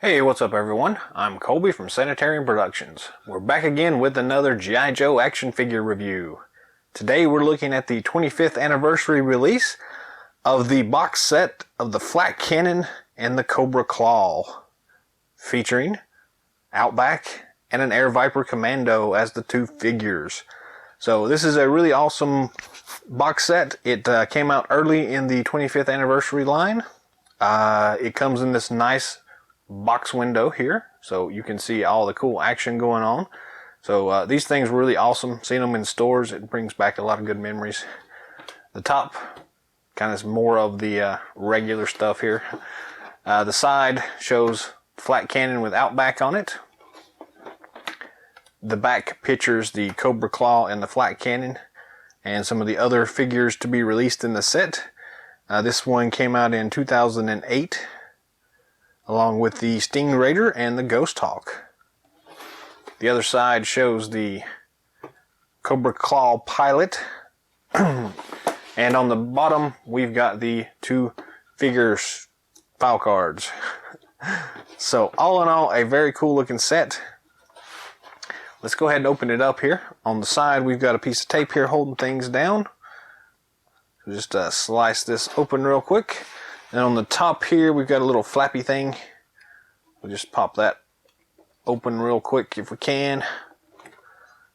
Hey, what's up everyone? I'm Colby from Sanitarium Productions. We're back again with another G.I. Joe action figure review. Today we're looking at the 25th anniversary release of the box set of the Flak cannon and the Cobra Claw, featuring Outback and an Air Viper Commando as the two figures. So this is a really awesome box set. It came out early in the 25th anniversary line. It comes in this nice box window here, so you can see all the cool action going on. So these things were really awesome. Seeing them in stores, it brings back a lot of good memories. The top kind of is more of the regular stuff here. The side shows Flak cannon with Outback on it. The back pictures the Cobra Claw and the Flak cannon and some of the other figures to be released in the set. This one came out in 2008. Along with the Sting Raider and the Ghost Hawk. The other side shows the Cobra Claw pilot. And on the bottom, we've got the two figures file cards. So all in all, a very cool looking set. Let's go ahead and open it up here. On the side, we've got a piece of tape here holding things down. So just slice this open real quick. And on the top here, we've got a little flappy thing. We'll just pop that open real quick if we can.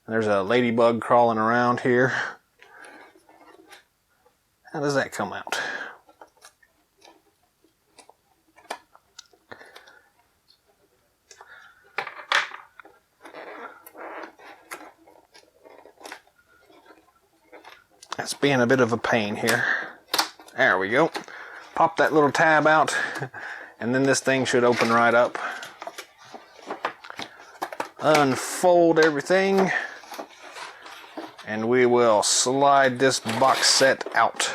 There's a ladybug crawling around here. How does that come out? That's being a bit of a pain here. There we go. Pop that little tab out, and then this thing should open right up. Unfold everything, and we will slide this box set out.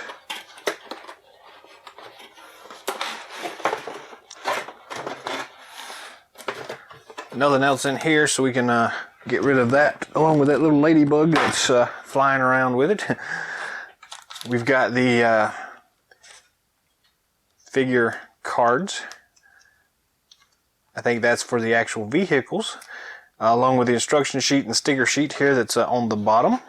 Nothing else in here, so we can get rid of that, along with that little ladybug that's flying around with it. We've got the figure cards. I think that's for the actual vehicles, along with the instruction sheet and sticker sheet here that's on the bottom.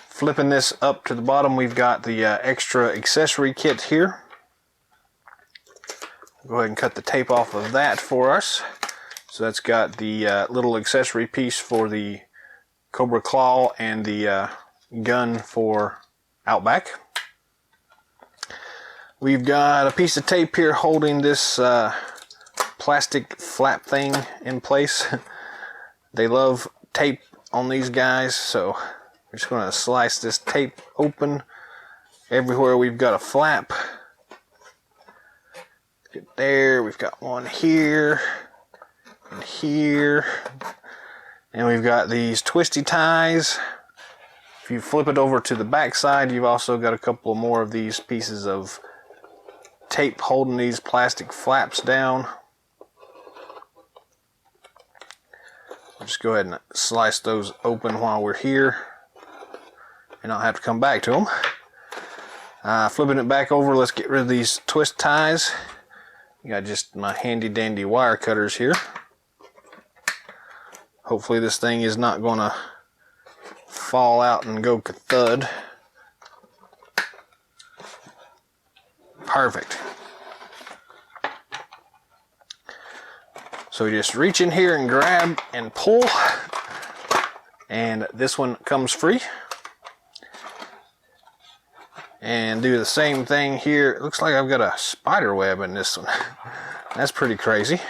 Flipping this up to the bottom, we've got the extra accessory kit here. Go ahead and cut the tape off of that for us. So that's got the little accessory piece for the Cobra Claw and the gun for Outback. We've got a piece of tape here holding this plastic flap thing in place. They love tape on these guys, so we're just going to slice this tape open. Everywhere we've got a flap. Get there, we've got one here, and here. And we've got these twisty ties. If you flip it over to the back side, you've also got a couple more of these pieces of tape holding these plastic flaps down. I'll just go ahead and slice those open while we're here, and I'll have to come back to them. Flipping it back over, let's get rid of these twist ties. Got just my handy dandy wire cutters here. Hopefully this thing is not going to fall out and go ka-thud. Perfect. So we just reach in here and grab and pull, and this one comes free. And do the same thing here. It looks like I've got a spider web in this one. That's pretty crazy.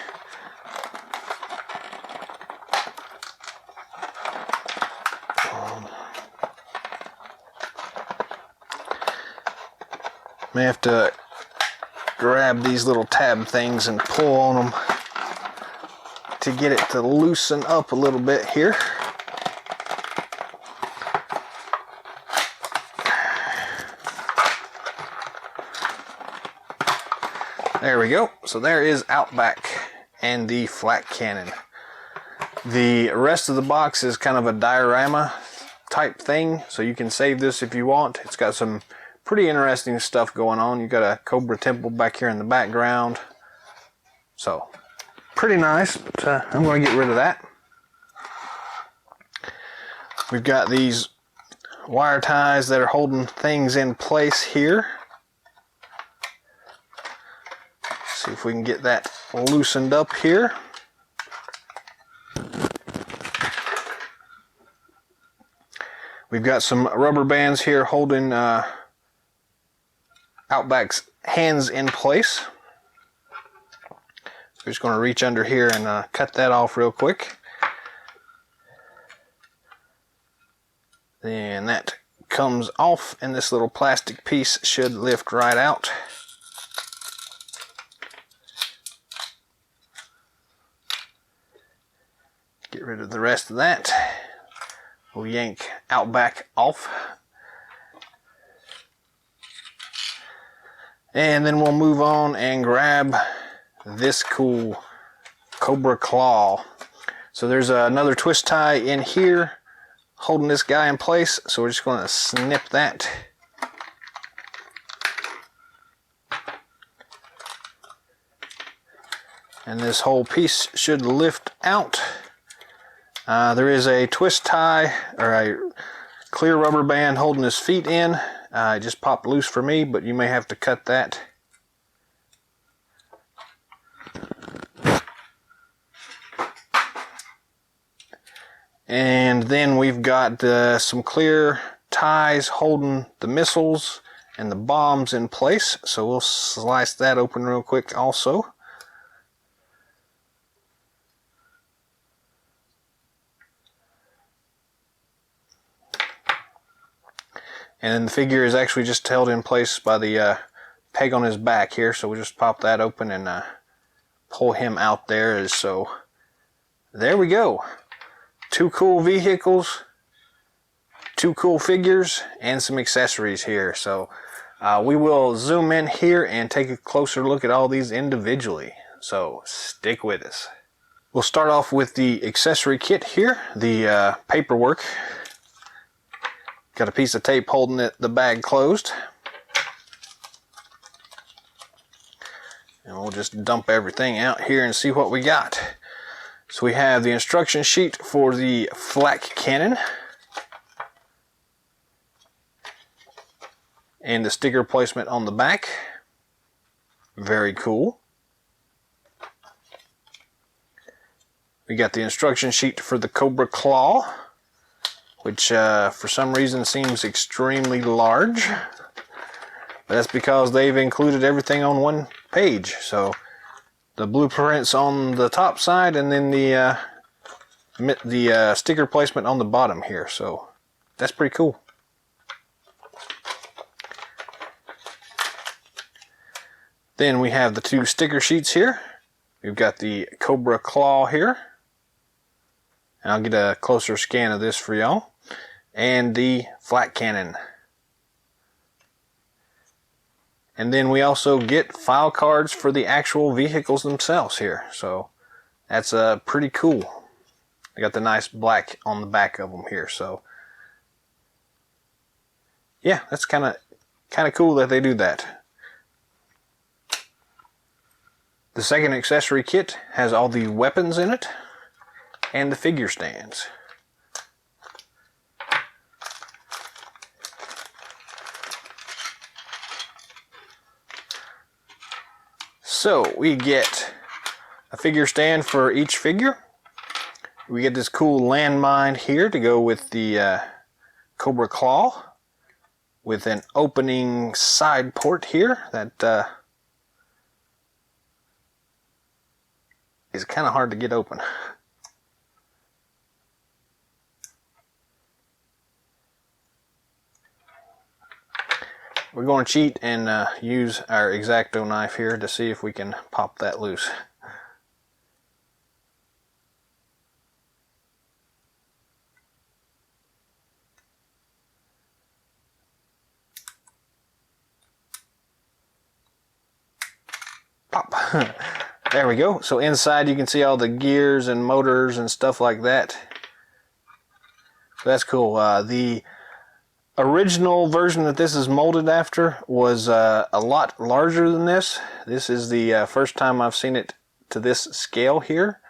May have to grab these little tab things and pull on them to get it to loosen up a little bit here. There we go. So there is Outback and the Flak cannon. The rest of the box is kind of a diorama type thing, so you can save this if you want. It's got some pretty interesting stuff going on. You got a Cobra temple back here in the background. So pretty nice, but I'm going to get rid of that. We've got these wire ties that are holding things in place here. See if we can get that loosened up here. We've got some rubber bands here holding Outback's hands in place. We're just going to reach under here and cut that off real quick. Then that comes off, and this little plastic piece should lift right out. Get rid of the rest of that. We'll yank Outback off. And then we'll move on and grab this cool Cobra Claw. So there's another twist tie in here holding this guy in place, so we're just going to snip that. And this whole piece should lift out. There is a twist tie, or a clear rubber band holding his feet in. It just popped loose for me, but you may have to cut that. And then we've got some clear ties holding the missiles and the bombs in place. So we'll slice that open real quick also. And then the figure is actually just held in place by the peg on his back here. So we'll just pop that open and pull him out there. So there we go. Two cool vehicles, two cool figures, and some accessories here. So we will zoom in here and take a closer look at all these individually. So stick with us. We'll start off with the accessory kit here, the paperwork. Got a piece of tape holding the bag closed. And we'll just dump everything out here and see what we got. So we have the instruction sheet for the Flak cannon. And the sticker placement on the back. Very cool. We got the instruction sheet for the Cobra Claw, which for some reason seems extremely large. But that's because they've included everything on one page. So the blueprints on the top side, and then the sticker placement on the bottom here. So that's pretty cool. Then we have the two sticker sheets here. We've got the Cobra Claw here. And I'll get a closer scan of this for y'all. And the Flak cannon. And then we also get file cards for the actual vehicles themselves here. So that's pretty cool. I got the nice black on the back of them here. So yeah, that's kind of cool that they do that. The second accessory kit has all the weapons in it and the figure stands. So we get a figure stand for each figure. We get this cool landmine here to go with the Cobra Claw, with an opening side port here that is kind of hard to get open. We're going to cheat and use our X-Acto knife here to see if we can pop that loose. Pop. There we go. So inside you can see all the gears and motors and stuff like that. That's cool. The original version that this is molded after was a lot larger than this. This is the first time I've seen it to this scale here.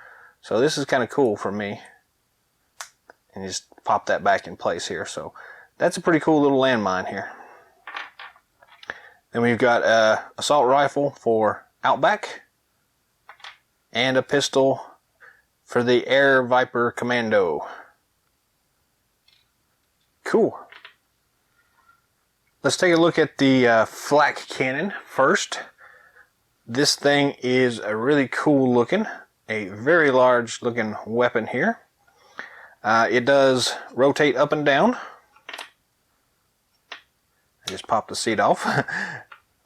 So this is kind of cool for me. And just pop that back in place here. So that's a pretty cool little landmine here. Then we've got a assault rifle for Outback and a pistol for the Air Viper Commando. Cool. Let's take a look at the Flak cannon first. This thing is a really cool looking, a very large looking weapon here. It does rotate up and down. I just popped the seat off.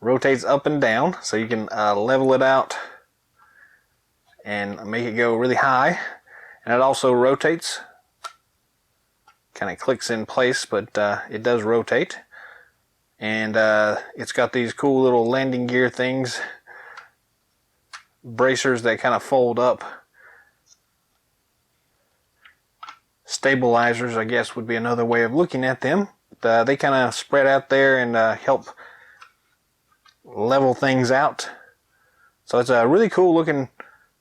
Rotates up and down, so you can level it out and make it go really high. And it also rotates. Kind of clicks in place, but it does rotate. And it's got these cool little landing gear things, bracers that kind of fold up. Stabilizers, I guess, would be another way of looking at them. They kind of spread out there and help level things out. So it's a really cool looking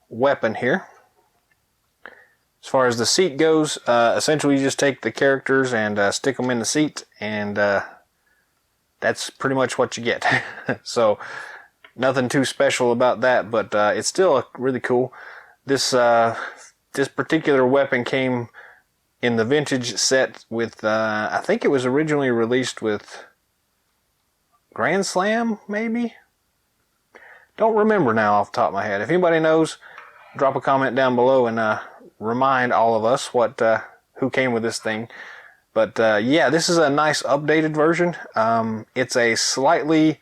weapon here. As far as the seat goes, essentially you just take the characters and stick them in the seat, and that's pretty much what you get. So nothing too special about that, but it's still really cool. This particular weapon came in the vintage set with, I think it was originally released with Grand Slam, maybe? Don't remember now off the top of my head. If anybody knows, drop a comment down below and remind all of us what who came with this thing. But yeah, this is a nice updated version. It's a slightly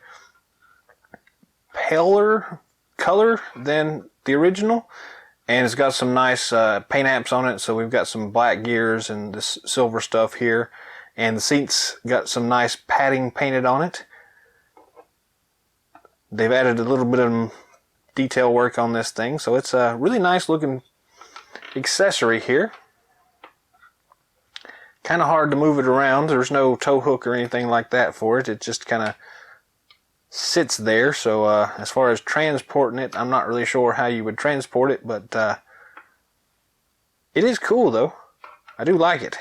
paler color than the original. And it's got some nice paint apps on it. So we've got some black gears and this silver stuff here. And the seats got some nice padding painted on it. They've added a little bit of detail work on this thing. So it's a really nice looking accessory here. Kind of hard to move it around. There's no tow hook or anything like that for it. It just kind of sits there. So as far as transporting it, I'm not really sure how you would transport it, but it is cool though. I do like it.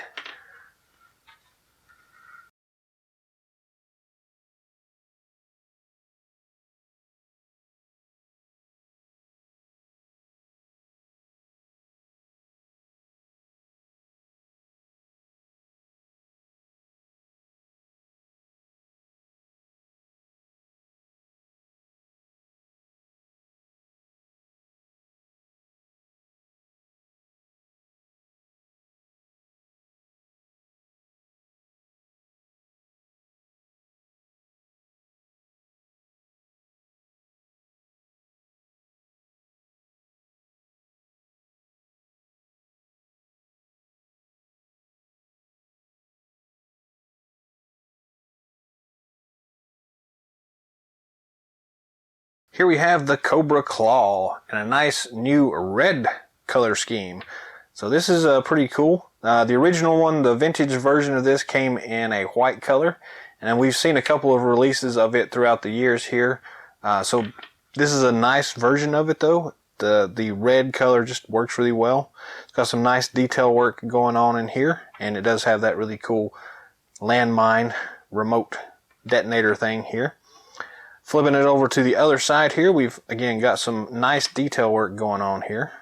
Here we have the Cobra C.L.A.W. in a nice new red color scheme. So this is pretty cool. The original one, the vintage version of this, came in a white color. And we've seen a couple of releases of it throughout the years here. So this is a nice version of it though. The red color just works really well. It's got some nice detail work going on in here. And it does have that really cool landmine remote detonator thing here. Flipping it over to the other side here, we've again got some nice detail work going on here.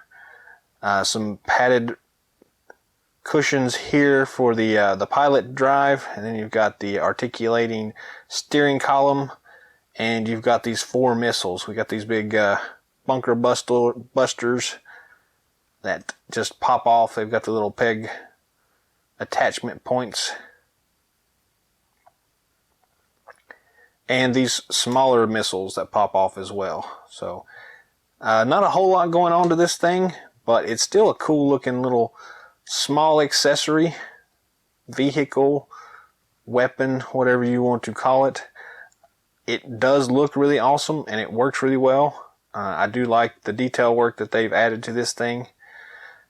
Some padded cushions here for the pilot drive, and then you've got the articulating steering column, and you've got these 4 missiles. We got these big bunker busters that just pop off. They've got the little peg attachment points. And these smaller missiles that pop off as well. So not a whole lot going on to this thing, but it's still a cool looking little small accessory, vehicle, weapon, whatever you want to call it. It does look really awesome and it works really well. I do like the detail work that they've added to this thing.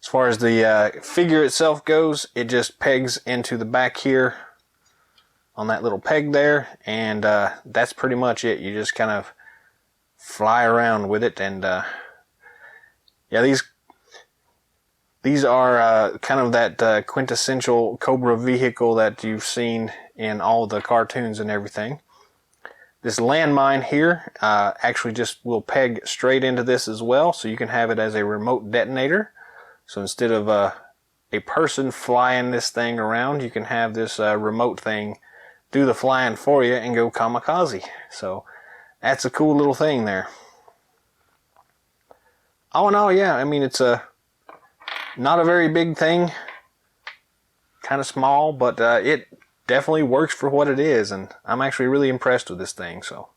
As far as the figure itself goes, it just pegs into the back here on that little peg there, and that's pretty much it. You just kind of fly around with it, and Yeah, these are kind of that quintessential Cobra vehicle that you've seen in all the cartoons and everything. This landmine here actually just will peg straight into this as well, so you can have it as a remote detonator. So instead of a person flying this thing around, you can have this remote thing do the flying for you and go kamikaze. So that's a cool little thing there. All in all, yeah, I mean, it's not a very big thing, kind of small, but it definitely works for what it is, and I'm actually really impressed with this thing. So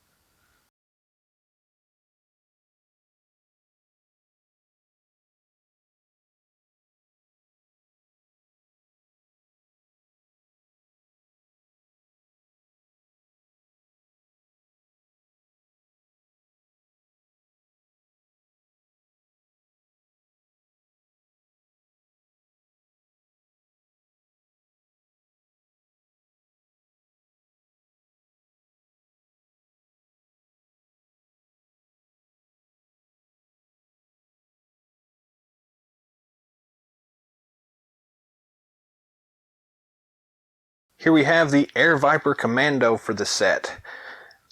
here we have the Air Viper Commando for the set.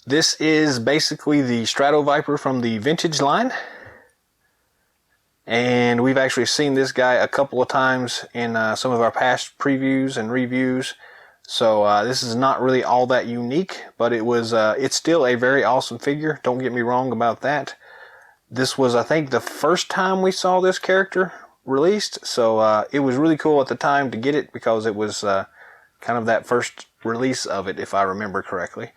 This is basically the Strato Viper from the vintage line. And we've actually seen this guy a couple of times in some of our past previews and reviews. So this is not really all that unique, but it's still a very awesome figure. Don't get me wrong about that. This was, I think, the first time we saw this character released. So it was really cool at the time to get it because it was kind of that first release of it, if I remember correctly.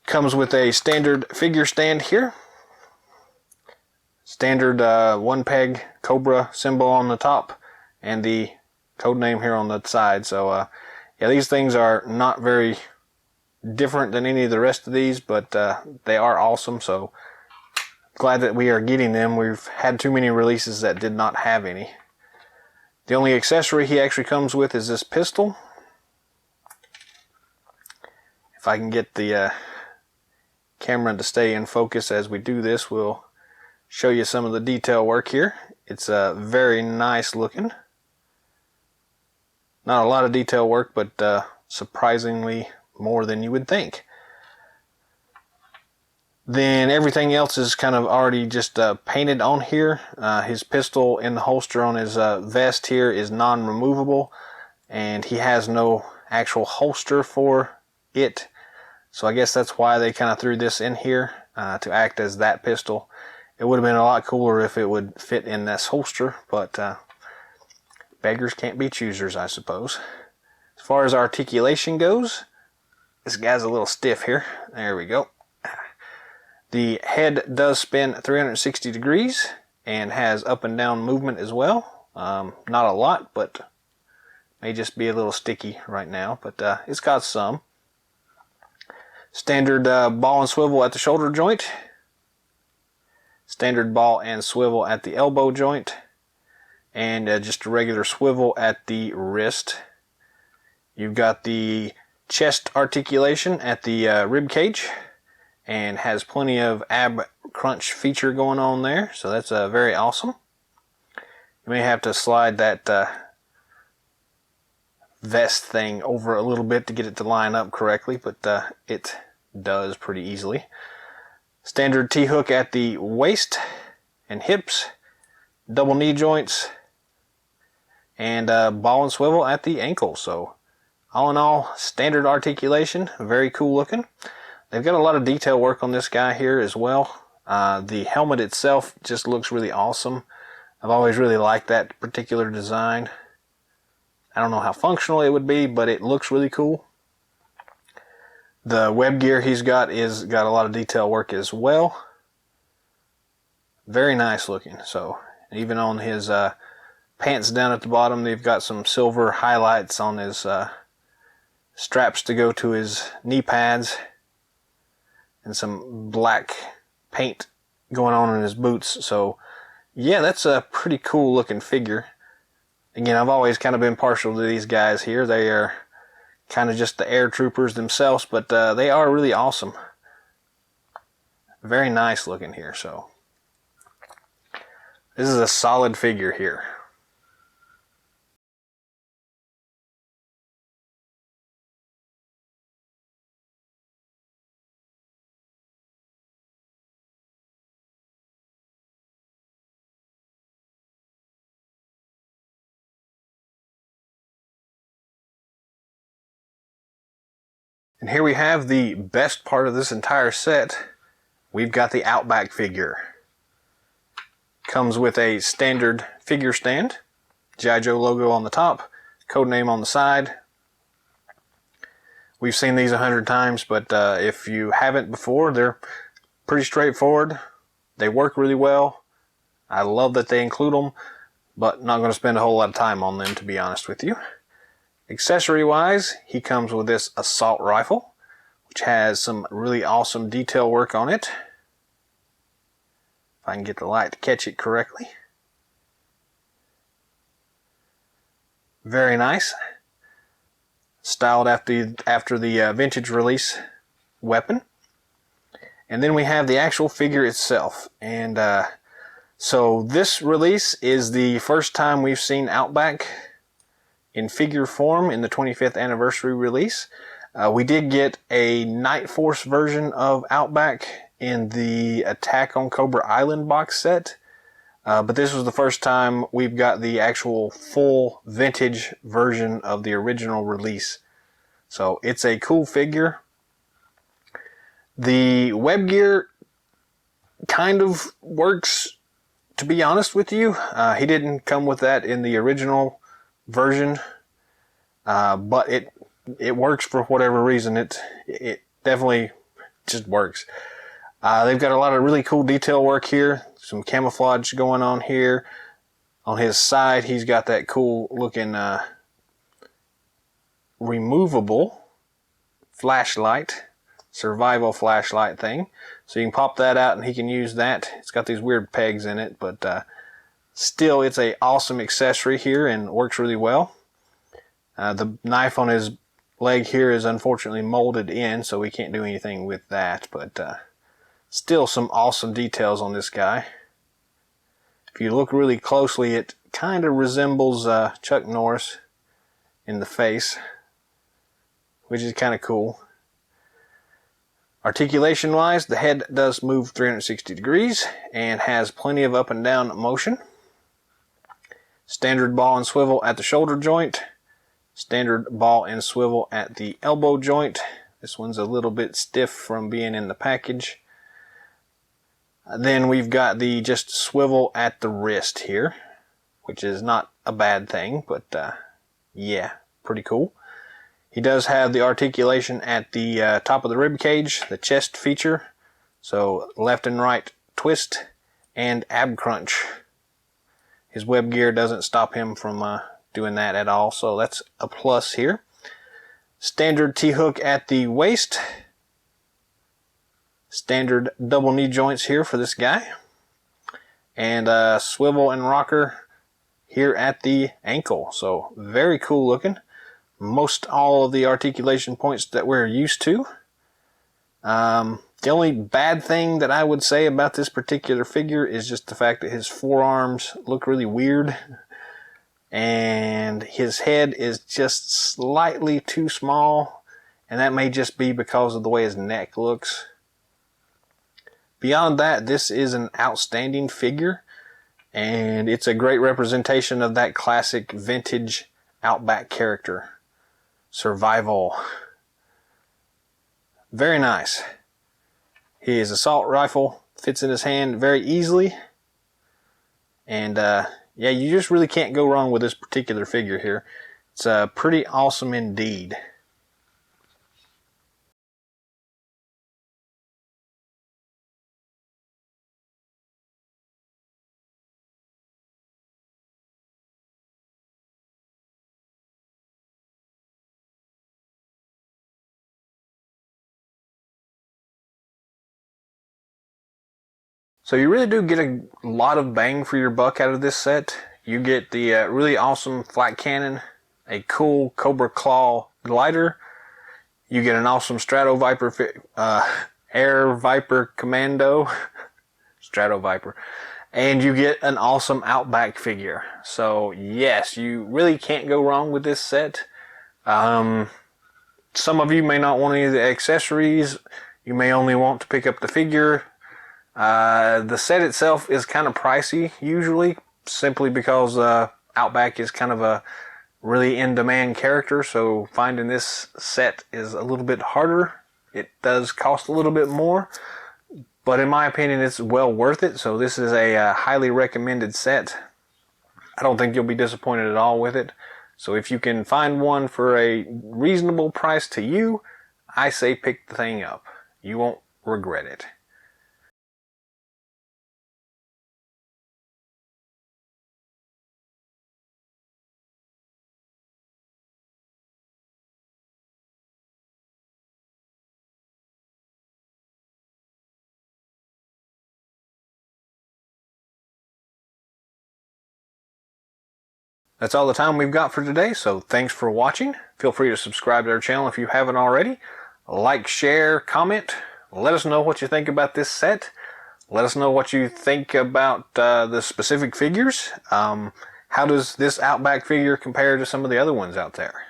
Comes with a standard figure stand here. Standard one peg Cobra symbol on the top and the code name here on the side. So yeah, these things are not very different than any of the rest of these, but they are awesome. So glad that we are getting them. We've had too many releases that did not have any. The only accessory he actually comes with is this pistol. If I can get the camera to stay in focus as we do this, we'll show you some of the detail work here. It's very nice looking. Not a lot of detail work, but surprisingly more than you would think. Then everything else is kind of already just painted on here. His pistol in the holster on his vest here is non-removable, and he has no actual holster for it. So I guess that's why they kind of threw this in here to act as that pistol. It would have been a lot cooler if it would fit in this holster, but beggars can't be choosers, I suppose. As far as articulation goes, this guy's a little stiff here. There we go. The head does spin 360 degrees and has up and down movement as well. Not a lot, but may just be a little sticky right now, but it's got some. Standard ball and swivel at the shoulder joint. Standard ball and swivel at the elbow joint. And just a regular swivel at the wrist. You've got the chest articulation at the rib cage, and has plenty of ab crunch feature going on there, so that's very awesome. You may have to slide that vest thing over a little bit to get it to line up correctly, but it does pretty easily. Standard T-hook at the waist and hips, double knee joints, and ball and swivel at the ankle. So all in all, standard articulation, very cool looking. They've got a lot of detail work on this guy here as well. The helmet itself just looks really awesome. I've always really liked that particular design. I don't know how functional it would be, but it looks really cool. The web gear he's got is got a lot of detail work as well. Very nice looking. So even on his pants down at the bottom, they've got some silver highlights on his straps to go to his knee pads, and some black paint going on in his boots. So yeah, that's a pretty cool looking figure. Again, I've always kind of been partial to these guys here. They are kind of just the air troopers themselves, but they are really awesome. Very nice looking here. So This is a solid figure here. And here we have the best part of this entire set. We've got the Outback figure. Comes with a standard figure stand, G.I. Joe logo on the top, code name on the side. We've seen these 100 times, but if you haven't before, they're pretty straightforward. They work really well. I love that they include them, but not going to spend a whole lot of time on them, to be honest with you. Accessory-wise, he comes with this assault rifle, which has some really awesome detail work on it. If I can get the light to catch it correctly. Very nice. Styled after the vintage release weapon. And then we have the actual figure itself. And so this release is the first time we've seen Outback in figure form in the 25th anniversary release. We did get a Night Force version of Outback in the Attack on Cobra Island box set. But this was the first time we've got the actual full vintage version of the original release. So it's a cool figure. The web gear kind of works, to be honest with you. He didn't come with that in the original version, but it works for whatever reason. It definitely just works. They've got a lot of really cool detail work here. Some camouflage going on here. On his side, he's got that cool looking removable flashlight, survival flashlight thing. So you can pop that out and he can use that. It's got these weird pegs in it, but still it's a awesome accessory here and works really well. The knife on his leg here is unfortunately molded in, so we can't do anything with that, but still some awesome details on this guy. If you look really closely, it kind of resembles Chuck Norris in the face, which is kind of cool. Articulation wise, the head does move 360 degrees and has plenty of up and down motion. Standard ball and swivel at the shoulder joint. Standard ball and swivel at the elbow joint. This one's a little bit stiff from being in the package. Then we've got the just swivel at the wrist here, which is not a bad thing, but yeah, pretty cool. He does have the articulation at the top of the rib cage, the chest feature, so left and right twist and ab crunch. His web gear doesn't stop him from doing that at all, so that's a plus here. Standard T-hook at the waist. Standard double knee joints here for this guy. And swivel and rocker here at the ankle. So very cool looking. Most all of the articulation points that we're used to. The only bad thing that I would say about this particular figure is just the fact that his forearms look really weird. And his head is just slightly too small. And that may just be because of the way his neck looks. Beyond that, this is an outstanding figure, and it's a great representation of that classic vintage Outback character. Survival. Very nice. His assault rifle fits in his hand very easily, and yeah, you just really can't go wrong with this particular figure here. It's pretty awesome indeed. So you really do get a lot of bang for your buck out of this set. You get the really awesome Flak cannon, a cool Cobra Claw glider. You get an awesome Strato Viper, Air Viper Commando, Strato Viper, and you get an awesome Outback figure. So yes, you really can't go wrong with this set. Some of you may not want any of the accessories. You may only want to pick up the figure. The set itself is kind of pricey usually, simply because Outback is kind of a really in-demand character, so finding this set is a little bit harder. It does cost a little bit more, but in my opinion it's well worth it. So this is a highly recommended set. I don't think you'll be disappointed at all with it. So if you can find one for a reasonable price to you, I say pick the thing up. You won't regret it. That's all the time we've got for today, so thanks for watching. Feel free to subscribe to our channel if you haven't already. Like, share, comment. Let us know what you think about this set. Let us know what you think about the specific figures. How does this Outback figure compare to some of the other ones out there?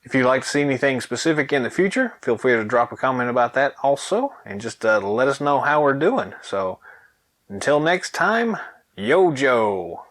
If you'd like to see anything specific in the future, feel free to drop a comment about that also, and just let us know how we're doing. So, until next time, Yo Joe!